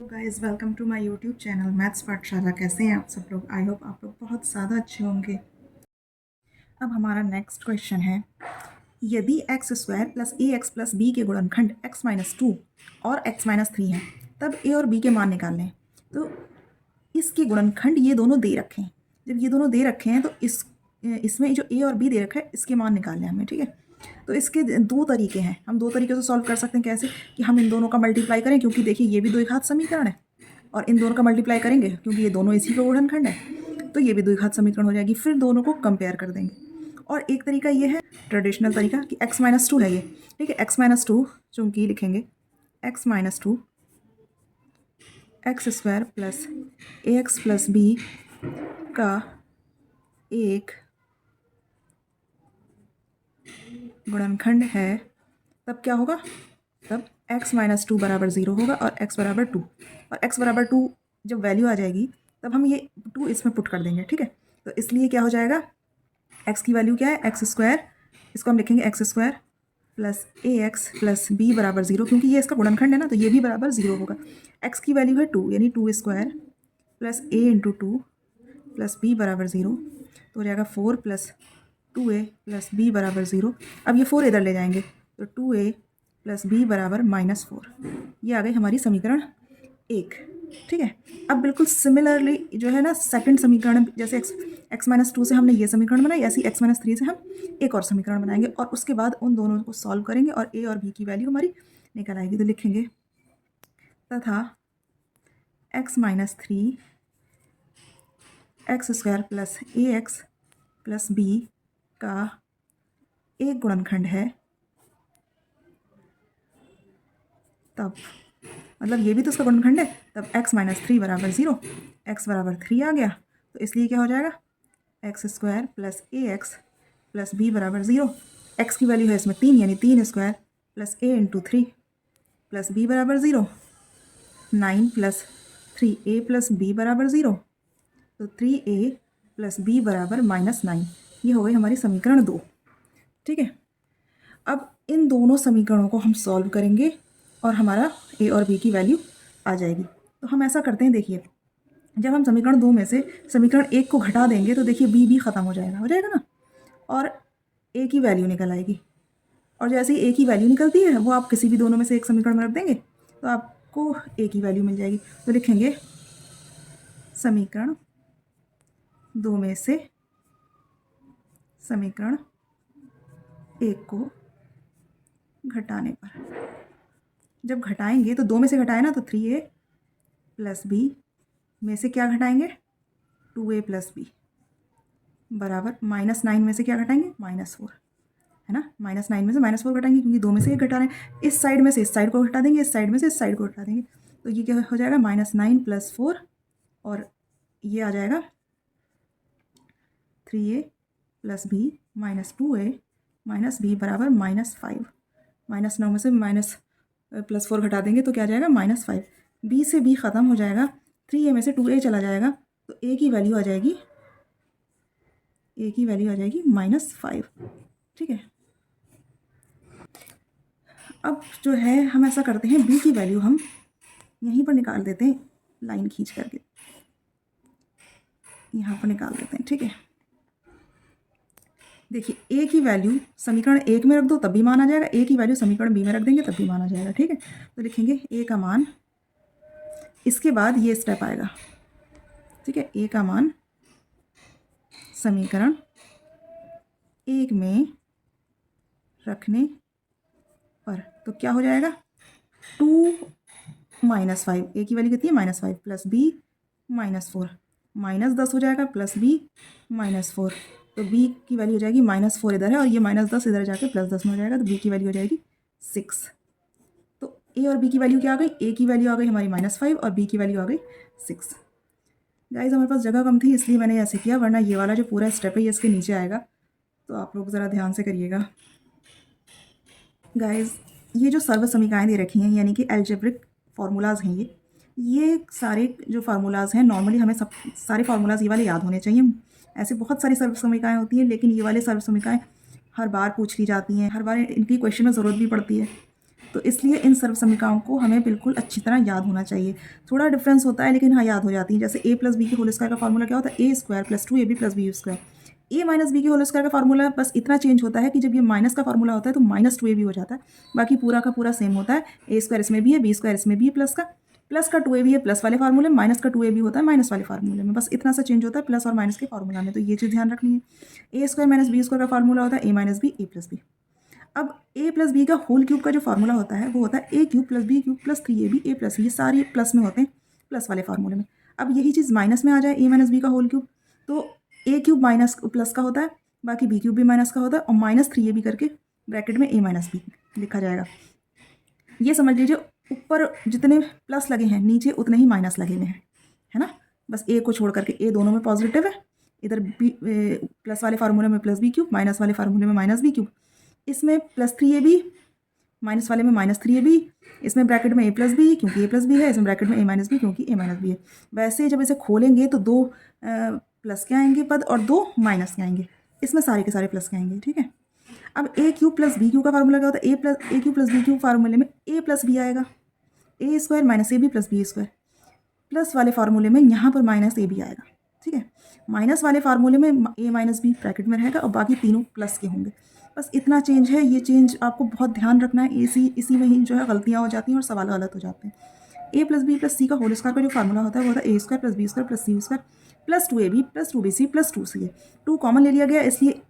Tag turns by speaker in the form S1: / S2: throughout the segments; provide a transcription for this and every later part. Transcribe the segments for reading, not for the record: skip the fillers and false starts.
S1: Guys welcome to my YouTube channel maths Pathshala. कैसे हैं आप सब लोग? आई होप आप लोग बहुत ज़्यादा अच्छे होंगे। अब हमारा नेक्स्ट क्वेश्चन है, यदि x square plus a x plus b के गुणनखंड एक्स माइनस टू और एक्स माइनस थ्री हैं, तब ए और बी के मान निकालने। तो इसके गुणनखंड ये दोनों दे रखे हैं। जब ये दोनों दे रखे हैं तो इसमें जो ए और बी दे रखा है इसके मान निकालने हैं हमें, ठीक है। तो इसके दो तरीके हैं, हम दो तरीके से सॉल्व कर सकते हैं। कैसे कि हम इन दोनों का मल्टीप्लाई करें, क्योंकि देखिए ये भी द्विघात समीकरण है, और इन दोनों का मल्टीप्लाई करेंगे क्योंकि ये दोनों इसी का गुणनखंड है, तो ये भी द्विघात समीकरण हो जाएगी। फिर दोनों को कंपेयर कर देंगे। और एक तरीका ये है ट्रेडिशनल तरीका कि x माइनस टू है ये, ठीक है। x माइनस टू चूँकि लिखेंगे x minus two x square plus a x plus b का एक गुणनखंड है, तब क्या होगा? तब x माइनस टू बराबर ज़ीरो होगा और x बराबर टू। और x बराबर टू जब वैल्यू आ जाएगी तब हम ये टू इसमें पुट कर देंगे, ठीक है। तो इसलिए क्या हो जाएगा, x की वैल्यू क्या है, एक्स स्क्वायर, इसको हम लिखेंगे x square plus a x plus B बराबर ज़ीरो, क्योंकि ये इसका गुणनखंड है ना, तो ये भी बराबर ज़ीरो होगा। x की वैल्यू है टू, यानी two square plus A into two plus B बराबर ज़ीरो, तो हो जाएगा four plus two A plus B बराबर ज़ीरो। अब ये फोर इधर ले जाएंगे तो टू ए प्लस बी बराबर माइनस फोर। ये आ गई हमारी समीकरण एक, ठीक है। अब बिल्कुल सिमिलरली जो है ना सेकंड समीकरण, जैसे एक्स माइनस टू से हमने ये समीकरण बनाई, ऐसे एक्स माइनस थ्री से हम एक और समीकरण बनाएंगे और उसके बाद उन दोनों को सॉल्व करेंगे और ए और बी की वैल्यू हमारी निकल आएगी। तो लिखेंगे तथा x minus three x square plus a x plus b का एक गुणनखंड है, तब मतलब ये भी तो उसका गुणनखंड है, तब x माइनस थ्री बराबर ज़ीरो, एक्स बराबर थ्री आ गया। तो इसलिए क्या हो जाएगा, x square plus a x plus B बराबर ज़ीरो। एक्स की वैल्यू है इसमें तीन, यानी तीन square plus A into three plus B बराबर ज़ीरो। नाइन प्लस थ्री ए प्लस बी बराबर ज़ीरो, तो थ्री ए प्लस बी बराबर माइनस नाइन। ये हो गई हमारी समीकरण दो, ठीक है। अब इन दोनों समीकरणों को हम सॉल्व करेंगे और हमारा ए और बी की वैल्यू आ जाएगी। तो हम ऐसा करते हैं, देखिए जब हम समीकरण दो में से समीकरण एक को घटा देंगे तो देखिए बी भी ख़त्म हो जाएगा ना, और ए की वैल्यू निकल आएगी। और जैसे ही ए की वैल्यू निकलती है वो आप किसी भी दोनों में से एक समीकरण में रख देंगे तो आपको ए की वैल्यू मिल जाएगी। तो लिखेंगे समीकरण दो में से समीकरण एक को घटाने पर, जब घटाएंगे तो दो में से घटाए ना, तो थ्री ए प्लस बी में से क्या घटाएंगे, टू ए प्लस बी बराबर माइनस नाइन में से क्या घटाएंगे, माइनस फोर, है ना। माइनस नाइन में से माइनस फोर घटाएंगे क्योंकि दो में से एक घटा रहे हैं। इस साइड में से इस साइड को घटा देंगे, इस साइड में से इस साइड को घटा देंगे, तो ये क्या हो जाएगा, माइनस नाइन प्लस फोर, और ये आ जाएगा थ्री ए प्लस बी माइनस टू ए माइनस बी बराबर माइनस फाइव। माइनस नौ में से माइनस प्लस फोर घटा देंगे तो क्या आ जाएगा, माइनस फाइव। बी से बी ख़त्म हो जाएगा, थ्री ए में से टू ए चला जाएगा, तो ए की वैल्यू आ जाएगी, ए की वैल्यू आ जाएगी माइनस फाइव, ठीक है। अब जो है हम ऐसा करते हैं, बी की वैल्यू हम यहीं पर निकाल देते हैं, लाइन खींच करके यहाँ पर निकाल देते हैं, ठीक है। देखिए ए की वैल्यू समीकरण एक में रख दो तब भी मान आ जाएगा, ए की वैल्यू समीकरण बी में रख देंगे तब भी मान आ जाएगा, ठीक है। तो लिखेंगे ए का मान, इसके बाद ये स्टेप आएगा, ठीक है। ए का मान समीकरण एक में रखने पर तो क्या हो जाएगा, टू माइनस फाइव, ए की वैल्यू कितनी है, minus five, plus B minus four, minus दस हो जाएगा, प्लस बी माइनस फोर, तो बी की वैल्यू हो जाएगी माइनस फोर इधर है और ये माइनस दस इधर जाके प्लस दस में हो जाएगा, तो बी की वैल्यू हो जाएगी सिक्स। तो ए और बी की वैल्यू क्या आ गई, ए की वैल्यू आ गई हमारी माइनस फाइव और बी की वैल्यू आ गई सिक्स। गाइज हमारे पास जगह कम थी इसलिए मैंने ऐसे किया, वरना ये वाला जो पूरा स्टेप है ये इसके नीचे आएगा, तो आप लोग ज़रा ध्यान से करिएगा। गाइज ये जो सर्व समीकरणाएँ दे रखी हैं, यानी कि एल्जेब्रिक फार्मूलाज हैं, ये सारे जो फार्मूलाज हैं नॉर्मली हमें सब सारे फार्मूलाज ये वाले याद होने चाहिए। ऐसे बहुत सारी सर्व समीकरणाएँ होती हैं, लेकिन ये वाले सर्व समीकरणाएँ हर बार पूछ ली जाती हैं, हर बार इनकी क्वेश्चन में ज़रूरत भी पड़ती है। तो इसलिए इन सर्व समीकरणों को हमें बिल्कुल अच्छी तरह याद होना चाहिए। थोड़ा डिफरेंस होता है लेकिन हाँ याद हो जाती है। जैसे a प्लस बी के होल स्क्वायर का फार्मूला क्या होता है, a square plus 2ab plus B square. A minus b के होल स्क्वायर का फार्मूला बस इतना चेंज होता है कि जब ये माइनस का फार्मूला होता है तो माइनस 2ab हो जाता है, बाकी पूरा का पूरा सेम होता है। ए स्क्वायर इसमें भी है, बी स्क्वायर इसमें भी है, प्लस का 2ab है प्लस वाले फार्मूले में, माइनस का 2ab होता है माइनस वाले फार्मूले में। बस इतना सा चेंज होता है प्लस और माइनस के फार्मूला में, तो ये चीज़ ध्यान रखनी है। A square minus B square का फार्मूला होता है a minus B A plus b. अब a प्लस बी का होल क्यूब का जो फार्मूला होता है वो होता है a cube plus b cube plus 3ab a plus, ये सारी प्लस में होते हैं, प्लस वाले फार्मूले में। अब यही चीज़ माइनस में आ जाए ए माइनस बी का होल क्यूब, तो ए क्यूब माइनस प्लस का होता है, बाकी बी क्यूब भी माइनस का होता है, और माइनस 3ab करके ब्रैकेट में ए माइनस बी लिखा जाएगा। ये समझ लीजिए ऊपर जितने प्लस लगे हैं नीचे उतने ही माइनस लगे हुए हैं, है ना। बस ए को छोड़ करके ए दोनों में पॉजिटिव है, इधर बी प्लस वाले फार्मूले में प्लस बी क्यूब, माइनस वाले फार्मूले में माइनस बी क्यूब, इसमें प्लस 3ab, माइनस वाले में माइनस 3ab, इसमें ब्रैकेट में a प्लस बी क्योंकि a प्लस बी है, इसमें ब्रैकेट में a माइनस बी क्योंकि a माइनस बी है। वैसे जब इसे खोलेंगे तो दो प्लस के आएंगे पद और दो माइनस के आएंगे, इसमें सारे के सारे प्लस के आएंगे, ठीक है। अब a cube plus b cube का फार्मूला क्या होता है, a cube plus b cube फार्मूले में a प्लस बी आएगा, a square minus a b plus B square, plus वाले फार्मूले में यहाँ पर माइनस ए बी आएगा, ठीक है। माइनस वाले फार्मूले में a माइनस बी ब्रैकेट में रहेगा और बाकी तीनों प्लस के होंगे। बस इतना चेंज है, ये चेंज आपको बहुत ध्यान रखना है, इसी में ही जो है गलतियाँ हो जाती हैं और सवाल गलत हो जाते हैं। a प्लस बी प्लस सी का होल स्क्वायर का जो फार्मूला होता है वो होता है a square plus B square plus c square plus 2ab plus 2bc plus 2ca। 2 common ले लिया गया इसलिए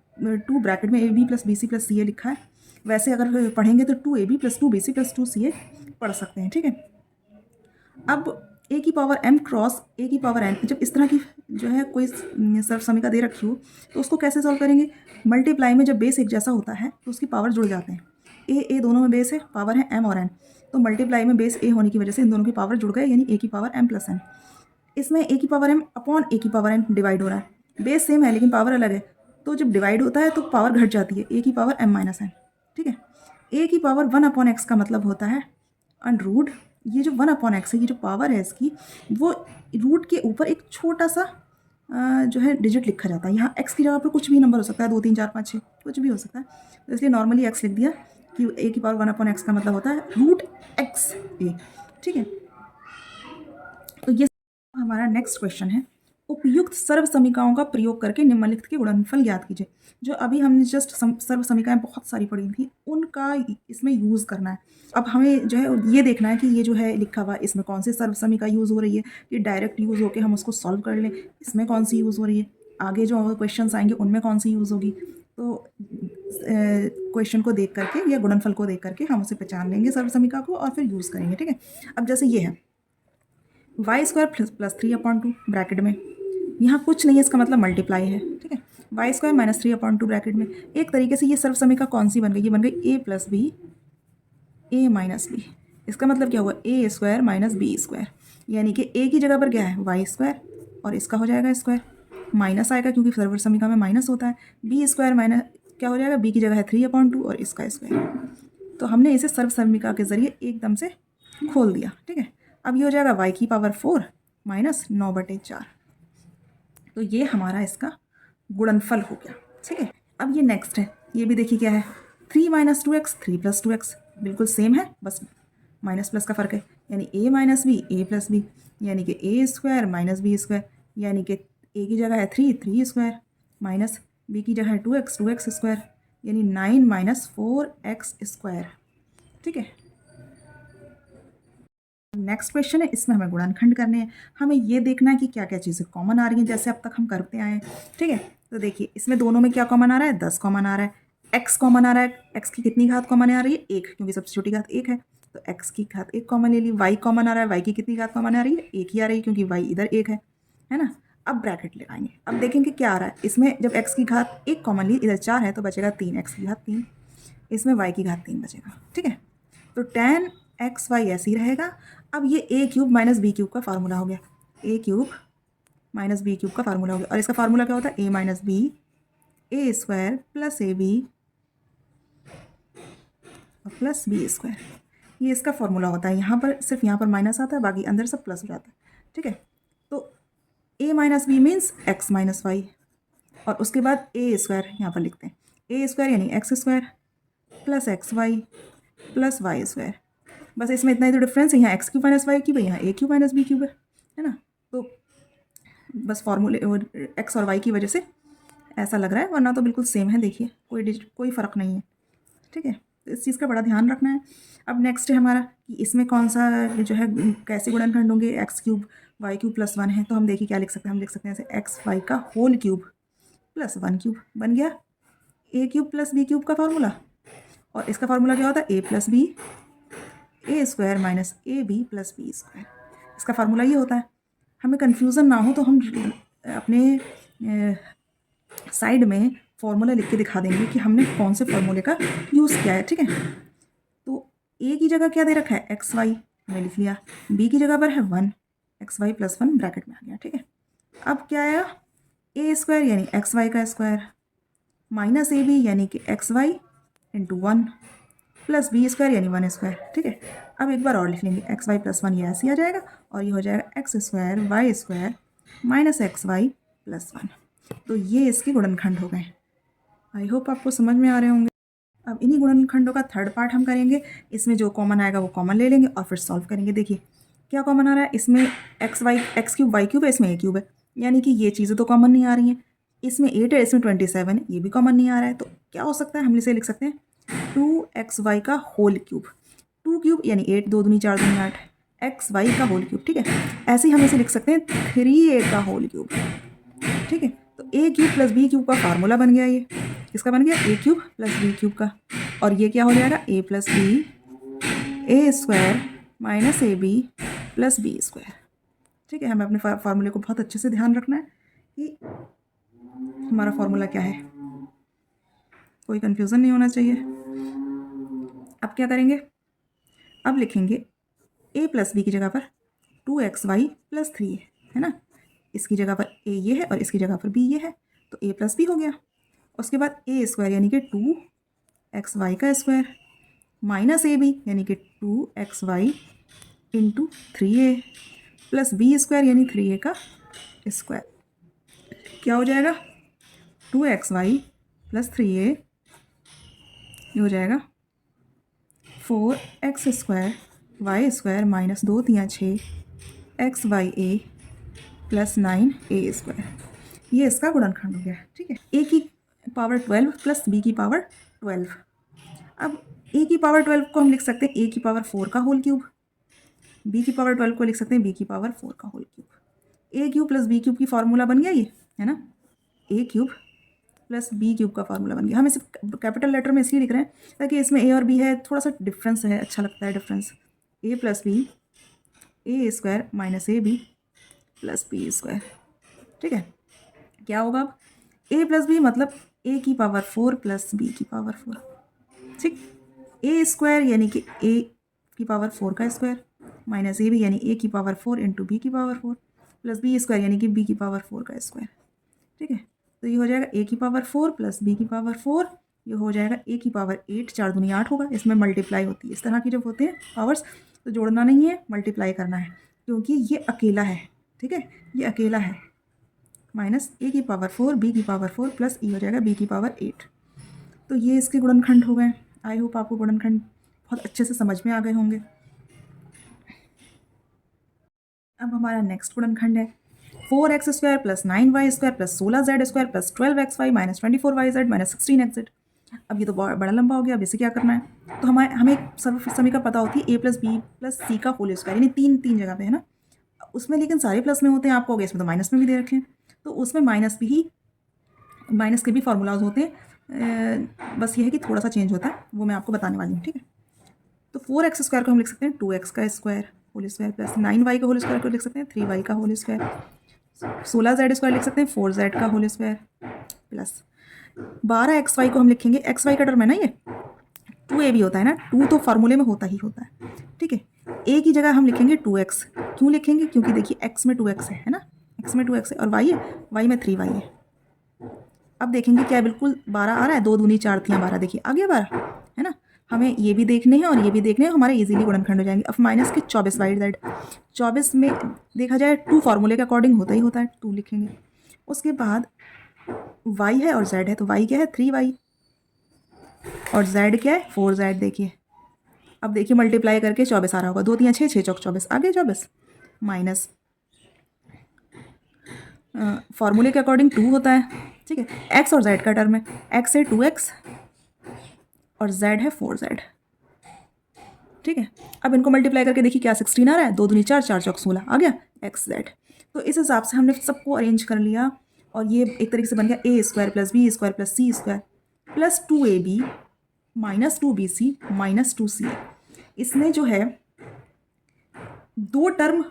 S1: 2 ब्रैकेट में ab plus bc plus ca लिखा है। वैसे अगर पढ़ेंगे तो 2ab plus 2bc plus 2ca पढ़ सकते हैं, ठीक है। अब a की पावर m क्रॉस a की पावर n, जब इस तरह की जो है कोई सर्व समीकरण दे रखी हो तो उसको कैसे सॉल्व करेंगे, मल्टीप्लाई में जब बेस एक जैसा होता है तो उसकी पावर जुड़ जाते हैं। a दोनों में बेस है, पावर है m और n, तो मल्टीप्लाई में बेस a होने की वजह से इन दोनों की पावर जुड़ गए, यानी a की पावर m प्लस n। इसमें a की पावर m अपॉन a की पावर n डिवाइड हो रहा है, बेस सेम है लेकिन पावर अलग है, तो जब डिवाइड होता है तो पावर घट जाती है, a की पावर m माइनस n, ठीक है। a की पावर 1 अपॉन x का मतलब होता है अनरूट, ये जो 1 अपॉन एक्स है, ये जो पावर है इसकी, वो रूट के ऊपर एक छोटा सा जो है डिजिट लिखा जाता है। यहाँ एक्स की जगह पर कुछ भी नंबर हो सकता है, 2 3 4 5 6 कुछ भी हो सकता है, तो इसलिए नॉर्मली एक्स लिख दिया कि ए की पावर 1 अपॉन एक्स का मतलब होता है रूट एक्स ए, ठीक है। तो ये हमारा नेक्स्ट क्वेश्चन है, उपयुक्त सर्व समीकरणों का प्रयोग करके निम्नलिखित के गुणनफल ज्ञात कीजिए। जो अभी हमने जस्ट सर्व समीकरण बहुत सारी पढ़ी थी उनका इसमें यूज़ करना है। अब हमें जो है ये देखना है कि ये जो है लिखा हुआ इसमें कौन सी सर्व समीकरण यूज़ हो रही है, कि डायरेक्ट यूज़ होकर हम उसको सॉल्व कर लें, इसमें कौन सी यूज़ हो रही है, आगे जो क्वेश्चन आएंगे उनमें कौन सी यूज़ होगी। तो क्वेश्चन को देख करके या गुणनफल को देख करके हम उसे पहचान लेंगे सर्व समीकरण को और फिर यूज़ करेंगे, ठीक है। अब जैसे ये है वाई स्क्वायर प्लस 3/2 ब्रैकेट में, यहाँ कुछ नहीं है, इसका मतलब मल्टीप्लाई है, ठीक है। वाई स्क्वायर माइनस 3/2 ब्रैकेट में, एक तरीके से ये सर्व समीकरण कौन सी बन गई, ये बन गई a plus B A minus B. इसका मतलब क्या हुआ, A square minus B square, यानी कि a की जगह पर क्या है वाई स्क्वायर और इसका हो जाएगा स्क्वायर, माइनस आएगा क्योंकि सर्व समीकरण में माइनस होता है, बी स्क्वायर माइनस क्या हो जाएगा, b की जगह है 3/2 और इसका स्क्वायर। तो हमने इसे सर्व समीकरण के जरिए एकदम से खोल दिया, ठीक है। अब ये हो जाएगा y की पावर 4 माइनस 9/4, तो ये हमारा इसका गुणनफल हो गया, ठीक है। अब ये नेक्स्ट है, ये भी देखिए क्या है, 3 माइनस 2x 3 प्लस 2x, बिल्कुल सेम है, बस माइनस प्लस का फ़र्क है, यानी a minus B A plus B, यानी कि a square minus B square, यानी कि a की जगह है 3 स्क्वायर माइनस b की जगह है 2x स्क्वायर, यानी 9 माइनस 4x स्क्वायर, ठीक है। नेक्स्ट क्वेश्चन है, इसमें हमें गुणनखंड करने हैं, हमें ये देखना है कि क्या क्या चीज़ें कॉमन आ रही हैं जैसे अब तक हम करते आए हैं, ठीक है। तो देखिए इसमें दोनों में क्या कॉमन आ रहा है, 10 कॉमन आ रहा है, x कॉमन आ रहा है, x की कितनी घात कॉमन आ रही है, 1, क्योंकि सबसे छोटी घात 1 है, तो x की घात 1 कॉमन ले ली। y कॉमन आ रहा है, y की कितनी घात कॉमन आ रही है, 1 ही आ रही है क्योंकि y इधर 1 है ना। अब ब्रैकेट लगाएंगे, अब देखेंगे क्या आ रहा है, इसमें जब x की घात 1 कॉमन ली, इधर 4 है तो बचेगा 3, x की घात 3, इसमें y की घात 3 बचेगा, ठीक है। तो tan xy ऐसे ही रहेगा। अब ये a cube minus B cube का फार्मूला हो गया, a cube minus B cube का फार्मूला हो गया, और इसका फार्मूला क्या होता है, a minus B A square plus A B और प्लस बी स्क्वायर, ये इसका फार्मूला होता है। यहाँ पर सिर्फ यहाँ पर माइनस आता है, बाकी अंदर सब प्लस हो जाता है, ठीक है। तो a minus B means x minus Y, और उसके बाद a स्क्वायर यहाँ पर लिखते हैं, a स्क्वायर यानी x square plus x y plus y square. बस इसमें इतना ही तो डिफरेंस है, यहाँ x cube minus y cube है, यहाँ a cube minus B cube है ना। तो बस फॉर्मूले एक्स और वाई की वजह से ऐसा लग रहा है, वरना तो बिल्कुल सेम है। देखिए कोई फ़र्क नहीं है, ठीक है। तो इस चीज़ का बड़ा ध्यान रखना है। अब नेक्स्ट है हमारा कि इसमें कौन सा जो है कैसे गुणनखंड होंगे। X cube y cube plus one है, तो हम देखिए क्या लिख सकते हैं। हम लिख सकते हैं ऐसे एक्स वाई का whole cube plus one cube बन गया a cube plus b cube का फार्मूला। और इसका फार्मूला क्या होता है, a plus B A square minus a b plus B square. इसका फार्मूला ये होता है। हमें कन्फ्यूज़न ना हो तो हम अपने साइड में फॉर्मूला लिख के दिखा देंगे कि हमने कौन से फॉर्मूले का यूज़ किया है, ठीक है। तो ए की जगह क्या दे रखा है, एक्स वाई हमने लिख लिया। बी की जगह पर है one, x y plus one bracket में आ गया, ठीक है। अब क्या आया, ए स्क्वायर यानी एक्स वाई का स्क्वायर माइनस ए बी यानी कि x y into one plus B square यानी वन स्क्वायर, ठीक है। अब एक बार और लिख लेंगे, एक्स वाई प्लस वन ये ऐसे ही आ जाएगा और ये हो जाएगा x square y square minus x y plus one. तो ये इसके गुणनखंड हो गए। आई होप आपको समझ में आ रहे होंगे। अब इन्हीं गुणनखंडों का थर्ड पार्ट हम करेंगे। इसमें जो कॉमन आएगा वो कॉमन ले लेंगे और फिर सॉल्व करेंगे। देखिए क्या कॉमन आ रहा है, इसमें एक्स क्यूब वाई क्यूब है, इसमें ए क्यूब है, यानी कि ये चीज़ें तो कॉमन नहीं आ रही हैं। इसमें 8 है, इसमें 27 है, ये भी कॉमन नहीं आ रहा है। तो क्या हो सकता है, हम इसे लिख सकते हैं 2xy का होल क्यूब। 2 क्यूब यानी 8, 2 दूनी 4 दूनी 8, एक्स वाई का होल क्यूब, ठीक है। ऐसे ही हम इसे लिख सकते हैं 3a का होल क्यूब, ठीक है। तो a cube plus b cube का फार्मूला बन गया। ये किसका बन गया, a cube plus b cube का। और ये क्या हो जाएगा, a plus B A square minus a b plus B square, ठीक है। हमें अपने फार्मूले को बहुत अच्छे से ध्यान रखना है कि हमारा फार्मूला क्या है, कोई कंफ्यूजन नहीं होना चाहिए। अब क्या करेंगे, अब लिखेंगे ए प्लस बी की जगह पर 2xy प्लस 3 है ना। इसकी जगह पर ए ये है और इसकी जगह पर बी ये है, तो ए प्लस बी हो गया। उसके बाद ए स्क्वायर यानी कि 2xy का स्क्वायर माइनस ए बी यानी कि 2xy into 3a plus B square यानी 3a का स्क्वायर। क्या हो जाएगा, 2xy प्लस 3a, ये हो जाएगा 4x square y square minus 2 3 6 x y a plus 9 a square. ये इसका गुणनखंड हो गया, ठीक है। ए की पावर 12 प्लस बी की पावर 12। अब ए की पावर 12 को हम लिख सकते हैं ए की पावर 4 का होल क्यूब, बी की पावर 12 को लिख सकते हैं बी की पावर 4 का होल क्यूब। ए क्यूब प्लस बी क्यूब की फार्मूला बन गया ये, है ना। ए क्यूब प्लस बी क्यूब का फार्मूला बन गया। हम इसे कैपिटल लेटर में इसलिए लिख रहे हैं ताकि इसमें ए और बी है, थोड़ा सा डिफरेंस है, अच्छा लगता है difference. A plus B A square minus a b plus B square, ठीक है। क्या होगा अब, ए प्लस बी मतलब ए की पावर 4 प्लस बी की पावर 4, ठीक। ए स्क्वायर यानी कि ए की पावर 4 का स्क्वायर माइनस ए बी यानी ए की पावर 4 इंटू बी की पावर 4 प्लस बी स्क्वायर यानी कि बी की पावर 4 का स्क्वायर, ठीक है। तो ये हो जाएगा ए की पावर 4 प्लस बी की पावर 4, ये हो जाएगा ए की पावर 8, 4 दूनी 8 होगा। इसमें मल्टीप्लाई होती है, इस तरह की जब होते हैं पावर्स तो जोड़ना नहीं है, मल्टीप्लाई करना है, क्योंकि ये अकेला है, ठीक है, ये अकेला है। माइनस ए की पावर 4 बी की पावर 4 प्लस ई हो जाएगा बी की पावर 8। तो ये इसके गुणनखंड हो गए। आई होप आपको गुणनखंड बहुत अच्छे से समझ में आ गए होंगे। अब हमारा नेक्स्ट गुणनखंड है 4x square plus 9y square plus 16z square plus 12xy minus 24yz minus 16xz। अब ये तो बड़ा लंबा हो गया। अब इसे क्या करना है, तो हमें एक समीकरण पता होती है a प्लस बी प्लस सी का होल स्क्वायर, यानी तीन जगह पे है ना उसमें, लेकिन सारे प्लस में होते हैं। आपको इसमें तो माइनस में भी दे रखे हैं, तो उसमें माइनस के भी फार्मूलाज होते हैं। बस ये है कि थोड़ा सा चेंज होता है, वो मैं आपको बताने वाली हूँ, ठीक है। तो 4x स्क्वायर को हम लिख सकते हैं 2x का square whole square plus 9y का होल स्क्वायर को लिख सकते हैं 3y का होल स्क्वायर, 16z स्क्वायर लिख सकते हैं 4z का होल स्क्वायर प्लस 12xy को हम लिखेंगे, xy का टर्म है ना ये, 2a भी होता है ना, 2 तो फार्मूले में होता ही होता है, ठीक है। a की जगह हम लिखेंगे 2x, क्यों लिखेंगे, क्योंकि देखिए x में 2x है ना, x में 2x है और y में 3y है। अब देखेंगे क्या बिल्कुल 12 आ रहा है, 2 दूनी 4 थी 12, देखिए आ गया 12, है ना। हमें ये भी देखने हैं और ये भी देखने हैं, हमारे इजीली गुणनखंड हो जाएंगे। अब माइनस के 24y 24 में देखा जाए 2 फार्मूले के अकॉर्डिंग होता ही होता है, 2 लिखेंगे। उसके बाद y है और z है, तो y क्या है 3y और z क्या है 4z। देखिए अब देखिए मल्टीप्लाई करके 24 आ रहा होगा, 2 3 6 6 चौक 24 आ गया 24 माइनस फॉर्मूले के अकॉर्डिंग 2 होता है, ठीक है। एक्स और जेड का टर्म है, एक्स है 2x और जेड है 4z, ठीक है। अब इनको मल्टीप्लाई करके देखिए क्या 16 आ रहा है, 2 दूनी 4 4 चौक 16 आ गया एक्स जेड। तो इस हिसाब से हमने सबको अरेंज कर लिया और ये एक तरीके से बन गया a square plus B square plus c square plus 2ab minus 2bc minus 2ca। इसमें जो है 2 टर्म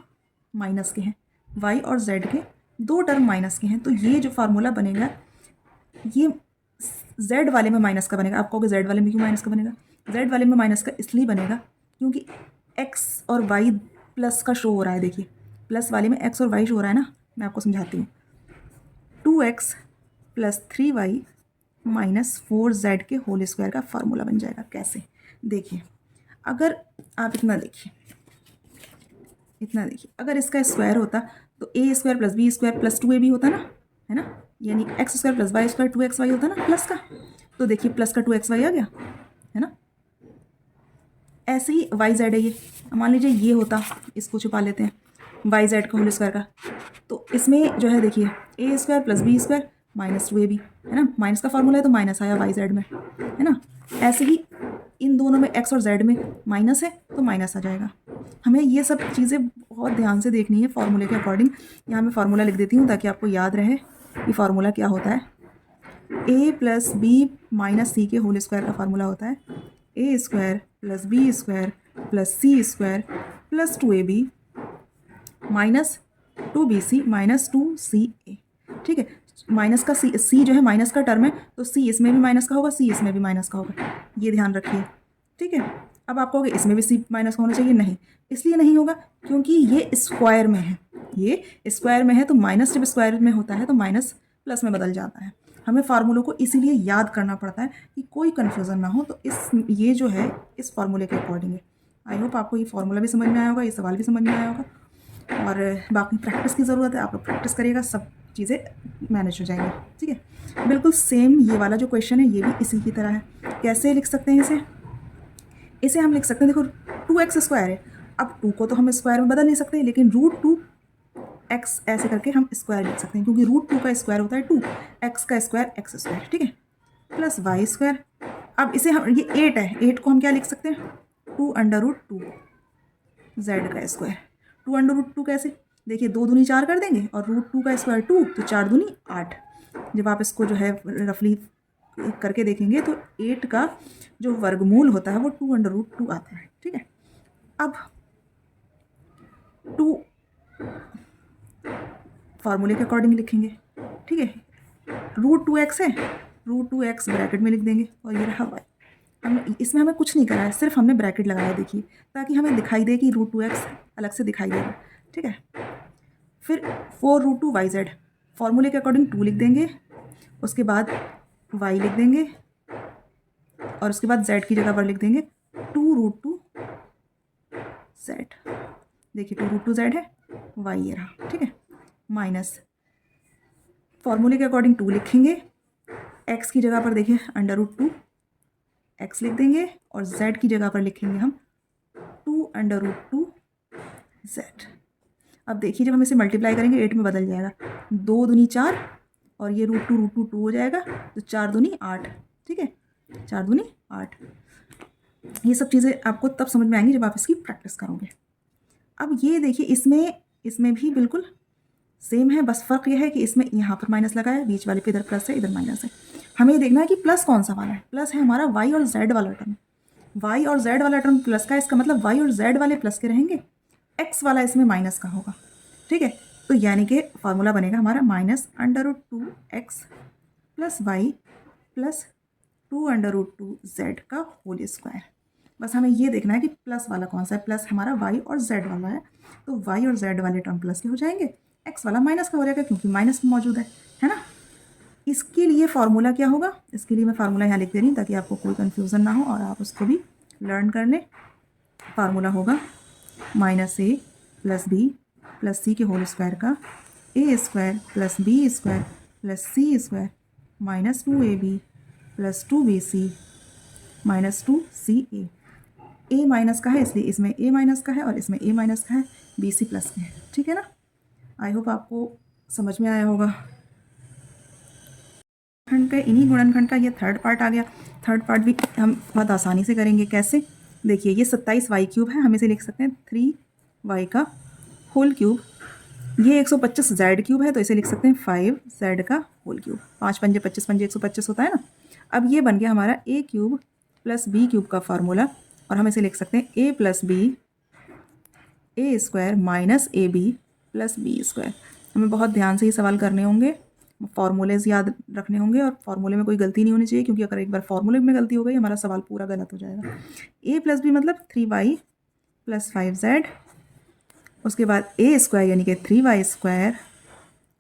S1: माइनस के हैं, y और z के 2 टर्म माइनस के हैं, तो ये जो फार्मूला बनेगा ये z वाले में माइनस का बनेगा। आप कहोगे z वाले में क्यों माइनस का बनेगा? z वाले में माइनस का इसलिए बनेगा क्योंकि x और y प्लस का शो हो रहा है। देखिए प्लस वाले में x और y शो हो रहा है ना, मैं आपको समझाती हूँ। 2x plus 3y minus 4z के होल स्क्वायर का फार्मूला बन जाएगा। कैसे? देखिए अगर आप इतना देखिए अगर इसका स्क्वायर होता तो a square plus B square plus 2ab होता ना, है ना, यानी x square plus y square 2xy होता ना प्लस का। तो देखिए प्लस का 2xy आ गया, है ना। ऐसे ही वाई जेड है, ये मान लीजिए ये होता, इसको छुपा लेते हैं, वाई जेड का होल स्क्वायर का। तो इसमें जो है देखिए a square plus B square minus 2ab, है ना, माइनस का फॉर्मूला है तो माइनस आया वाई जेड में, है ना। ऐसे ही इन दोनों में एक्स और जेड में माइनस है तो माइनस आ जाएगा। हमें ये सब चीज़ें बहुत ध्यान से देखनी है फॉर्मूले के अकॉर्डिंग। यहाँ मैं फार्मूला लिख देती हूँ ताकि आपको याद रहे कि फार्मूला क्या होता है। a plus B minus c के होल स्क्वायर का फार्मूला होता है a square plus B square plus c square plus 2ab minus 2bc minus 2ca, ठीक है। माइनस का सी जो है माइनस का टर्म है, तो सी इसमें भी माइनस का होगा, सी इसमें भी माइनस का होगा, ये ध्यान रखिए, ठीक है। अब आप कहोगे इसमें भी सी माइनस का होना चाहिए, नहीं, इसलिए नहीं होगा क्योंकि ये स्क्वायर में है, ये स्क्वायर में है, तो माइनस जब स्क्वायर में होता है तो माइनस प्लस में बदल जाता है। हमें फार्मूलों को इसीलिए याद करना पड़ता है कि कोई कन्फ्यूज़न ना हो। तो ये जो है इस फार्मूले के अकॉर्डिंग है। आई होप आपको ये फार्मूला भी समझ में आया होगा, ये सवाल भी समझ में आया होगा। और बाकी प्रैक्टिस की ज़रूरत है, आप लोग प्रैक्टिस करिएगा, सब चीज़ें मैनेज हो जाएंगी, ठीक है। बिल्कुल सेम ये वाला जो क्वेश्चन है ये भी इसी की तरह है। कैसे लिख सकते हैं इसे हम लिख सकते हैं, देखो 2x स्क्वायर है, अब 2 को तो हम स्क्वायर में बदल नहीं सकते, लेकिन √2x ऐसे करके हम स्क्वायर लिख सकते हैं क्योंकि √2 का स्क्वायर होता है 2, x का स्क्वायर x स्क्वायर, ठीक है, प्लस y स्क्वायर। अब इसे हम ये 8 है, 8 को हम क्या लिख सकते हैं 2√2 z का स्क्वायर। 2√2 कैसे? देखिए 2 दूनी 4 कर देंगे और √2 का स्क्वायर 2, तो 4 दूनी 8। जब आप इसको जो है रफली करके देखेंगे तो 8 का जो वर्गमूल होता है वो 2√2 आता है, ठीक है। अब 2 फार्मूले के अकॉर्डिंग लिखेंगे, ठीक है। √2x है, √2x ब्रैकेट में लिख देंगे और ये रहा y। हमने इसमें हमें कुछ नहीं करा है, सिर्फ हमने ब्रैकेट लगाया, देखिए, ताकि हमें दिखाई दे कि √2x अलग से दिखाई देगा, ठीक है। फिर 4√2yz फार्मूले के अकॉर्डिंग 2 लिख देंगे, उसके बाद y लिख देंगे और उसके बाद z की जगह पर लिख देंगे 2√2z। देखिए 2√2z है, y ये रहा, ठीक है, माइनस फार्मूले के अकॉर्डिंग 2 लिखेंगे, x की जगह पर देखिए √2 x लिख देंगे और z की जगह पर लिखेंगे हम 2√2z। अब देखिए जब हम इसे मल्टीप्लाई करेंगे 8 में बदल जाएगा, 2 दूनी 4 और ये √2 हो जाएगा, तो 4 दूनी 8, ठीक है, 4 दूनी 8। ये सब चीज़ें आपको तब समझ में आएंगी जब आप इसकी प्रैक्टिस करोगे। अब ये देखिए इसमें भी बिल्कुल सेम है, बस फ़र्क यह है कि इसमें यहाँ पर माइनस लगा है, बीच वाले पे इधर प्लस है, इधर माइनस है। हमें ये देखना है कि प्लस कौन सा वाला है। प्लस है हमारा y और z वाला टर्म, y और z वाला टर्म प्लस का, इसका मतलब y और z वाले प्लस के रहेंगे, x वाला इसमें माइनस का होगा, ठीक है। तो यानी कि फार्मूला बनेगा हमारा -√2x plus y plus 2√2z का होल स्क्वायर। बस हमें ये देखना है कि प्लस वाला कौन सा है। प्लस हमारा y और z वाला है, तो y और z वाले टर्म प्लस के हो जाएंगे, x वाला माइनस का हो जाएगा क्योंकि माइनस में मौजूद है ना। इसके लिए फार्मूला क्या होगा, इसके लिए मैं फार्मूला यहाँ लिख दे रही हूँ ताकि आपको कोई कन्फ्यूज़न ना हो और आप उसको भी लर्न कर लें। फार्मूला होगा -a plus b plus c के होल स्क्वायर का a square plus b square plus c square minus 2ab plus 2bc minus 2ca। A minus का है इसलिए इसमें ए माइनस का है और इसमें ए माइनस का है, बी सी प्लस के है। ठीक है ना, आई होप आपको समझ में आया होगा। खंड का इन्हीं गुणनखंड का ये थर्ड पार्ट आ गया। थर्ड पार्ट भी हम बहुत आसानी से करेंगे। कैसे, देखिए ये 27y³ है, हम इसे लिख सकते हैं 3y का होल क्यूब। ये 125z³ है तो इसे लिख सकते हैं 5z का होल क्यूब। 5 पंजे 25 पंजे 125 होता है ना। अब ये बन गया हमारा a³ + b³ का फार्मूला और हम इसे लिख सकते हैं a + b a² - ab + b²। हमें बहुत ध्यान से ये सवाल करने होंगे, फार्मूलेज याद रखने होंगे और फार्मूले में कोई गलती नहीं होनी चाहिए, क्योंकि अगर एक बार फार्मूले में गलती हो गई हमारा सवाल पूरा गलत हो जाएगा। a + b मतलब 3y + 5z, उसके बाद a² यानी कि 3y²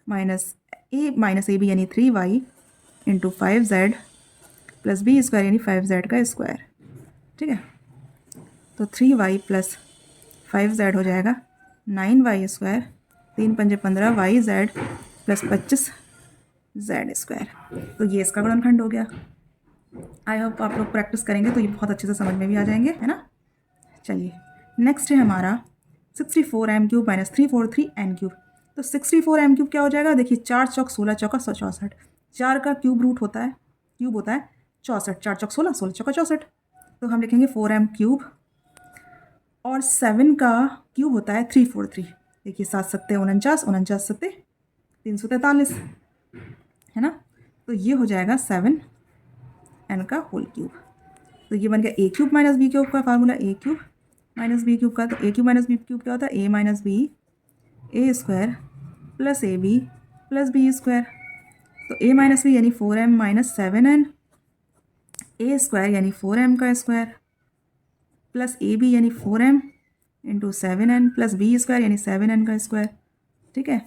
S1: माइनस a - ab यानी 3y × 5z + b² यानी 5z का स्क्वायर। ठीक है, तो 3y + 5z हो जाएगा 9y², 3 पंजे 15 yz + 25 z²। तो ये इसका गुणनखंड हो गया। आई होप आप लोग प्रैक्टिस करेंगे तो ये बहुत अच्छे से समझ में भी आ जाएंगे, है ना। चलिए नेक्स्ट है हमारा 64m³ - 343n³। तो 64m³ क्या हो जाएगा, देखिए 4 चौक 16 चौका 64, 4 का क्यूब रूट होता है, क्यूब होता है 64, 4 चौक 16, 16 चौका 64। तो हम लिखेंगे 4m³ और 7 का क्यूब होता है 343। देखिए 7 सत्ते 49, 49 सत्ते 343, है ना। तो ये हो जाएगा 7n का होल क्यूब। तो ये बन गया a³ - b³ का फार्मूला, a³ - b³ का। तो a³ - b³ क्या होता है, a - b a² + ab + b²। तो a - b यानी 4m - 7n, a² यानी 4m का स्क्वायर प्लस ab यानी 4m × 7n + b² यानी 7n का स्क्वायर। ठीक है,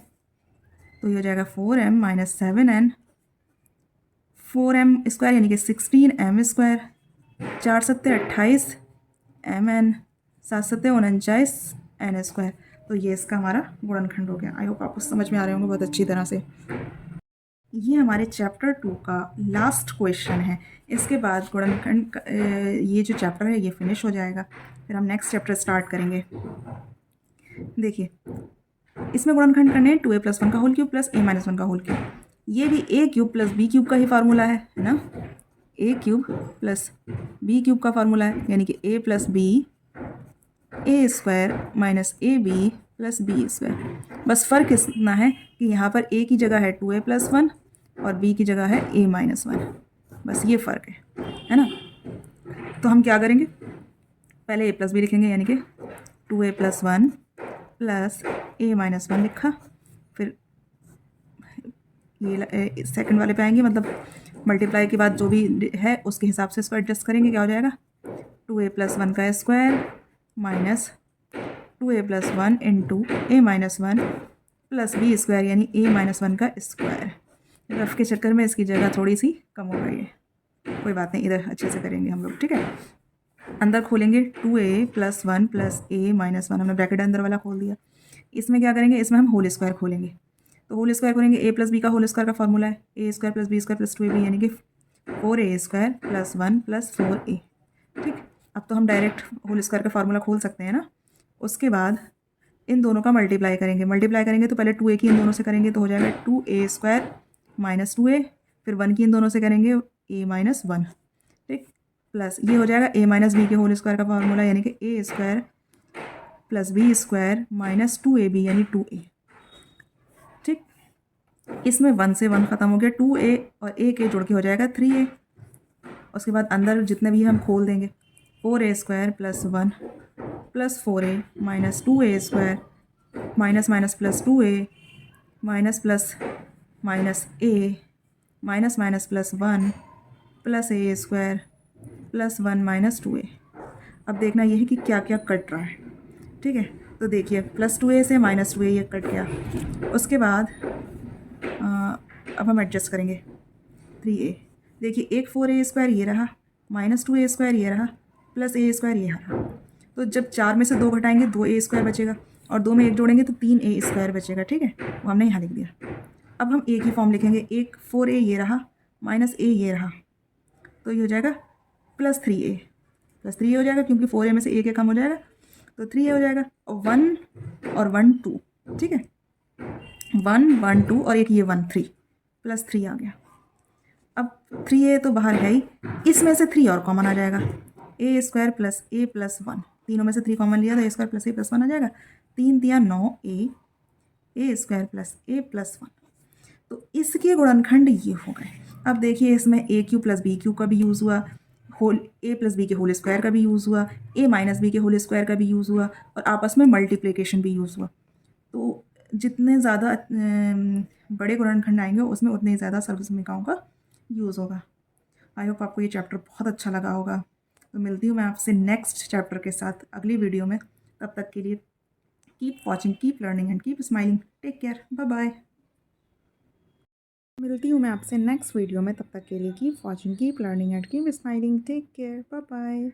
S1: तो ये हो जाएगा 4m - 7n, 4m² यानी कि 16m², 4 सत्ते 28 mn, 7 सत्ते 49 n²। तो ये इसका हमारा गुणनखंड हो गया। आई होप आपको समझ में आ रहे होंगे बहुत अच्छी तरह से। ये हमारे चैप्टर 2 का लास्ट क्वेश्चन है। इसके बाद गुणनखंड ये जो चैप्टर है ये फिनिश हो जाएगा, फिर हम नेक्स्ट चैप्टर स्टार्ट करेंगे। देखिए इसमें गुणनखंड करने 2a + 1 का होल क्यूब + a - 1 का होल क्यूब। ये भी a³ + b³ का ही फार्मूला है ना। a³ + b³ का फार्मूला है, यानी कि a + b a² - ab + b²। बस फ़र्क इतना है कि यहाँ पर a की जगह है 2a + 1 और b की जगह है a - 1। बस ये फ़र्क है ना। तो हम क्या करेंगे, पहले a + b लिखेंगे, यानी कि 2a + 1 + a - 1 लिखा। फिर ये सेकंड वाले पे आएंगे, मतलब मल्टीप्लाई के बाद जो भी है उसके हिसाब से इसको एडजस्ट करेंगे। क्या हो जाएगा, 2a + 1 का square minus 2a + 1 × a - 1 + b² यानी a - 1 का स्क्वायर। रफ के चक्कर में इसकी जगह थोड़ी सी कम हो गई है, कोई बात नहीं, इधर अच्छे से करेंगे हम लोग। ठीक है, अंदर खोलेंगे 2a + 1 + a - 1, हमने ब्रैकेट अंदर वाला खोल दिया। इसमें क्या करेंगे, इसमें हम होल स्क्वायर खोलेंगे। तो होल स्क्वायर खोलेंगे, a + b का होल स्क्वायर का फार्मूला है a² + b² + 2ab यानी कि 4a² + 1 + 4a। ठीक, अब तो हम डायरेक्ट होल स्क्वायर का फार्मूला खोल सकते हैं ना। उसके बाद इन दोनों का मल्टीप्लाई करेंगे तो पहले 2a की इन दोनों से करेंगे तो हो जाएगा 2a² - 2a, फिर 1 की इन दोनों से करेंगे a - 1। ठीक, प्लस ये हो जाएगा a - b के होल स्क्वायर का फार्मूला, यानी कि a² + b² - 2ab यानी 2a। ठीक, इसमें 1 से 1 ख़त्म हो गया, 2a और a के जोड़ के हो जाएगा 3a। उसके बाद अंदर जितने भी हम खोल देंगे, 4a² + 1 + 4a - 2a² minus minus plus 2a minus plus minus a minus minus plus 1 + a² + 1 - 2a। अब देखना ये है कि क्या क्या कट रहा है। ठीक है, तो देखिए +2a से -2a ये कट गया। उसके बाद अब हम एडजस्ट करेंगे 3a। देखिए एक 4a² ये रहा, -2a² ये रहा, प्लस a² ये रहा। तो जब 4 में से 2 घटाएंगे 2a² बचेगा और 2 में 1 जोड़ेंगे तो 3a² बचेगा। ठीक है, वो हमने यहाँ लिख दिया। अब हम a की फॉर्म लिखेंगे, एक 4a ये रहा, -a ये रहा, तो ये हो जाएगा +3a। प्लस 3a हो जाएगा, क्योंकि 4a में से a के कम हो जाएगा तो 3a हो जाएगा। और 1 और 1 2, ठीक है, 1 1 2 और एक ये 1 3, प्लस 3 आ गया। अब 3a तो बाहर है ही, इसमें से 3 और कॉमन आ जाएगा, a square plus a plus 1, तीनों में से 3 कॉमन लिया तो a square plus a plus 1 आ जाएगा। 3 तिया 9a, a square plus a plus 1। तो इसके गुणनखंड ये हो गए। अब देखिए इसमें a cube plus b cube का भी यूज़ हुआ, होल a प्लस बी के होल स्क्वायर का भी यूज़ हुआ, a माइनस बी के होल स्क्वायर का भी यूज़ हुआ, और आपस में मल्टीप्लिकेशन भी यूज़ हुआ। तो जितने ज़्यादा बड़े गुणनखंड आएंगे उसमें उतने ही ज़्यादा सर्वसमीकाओं का यूज़ होगा। आई होप आपको ये चैप्टर बहुत अच्छा लगा होगा। तो मिलती हूँ मैं आपसे नेक्स्ट चैप्टर के साथ अगली वीडियो में। तब तक के लिए keep watching, keep learning and keep smiling. Take care, bye bye. मिलती हूँ मैं आपसे नेक्स्ट वीडियो में, तब तक के लिए keep watching, keep learning and keep smiling. Take care, bye bye.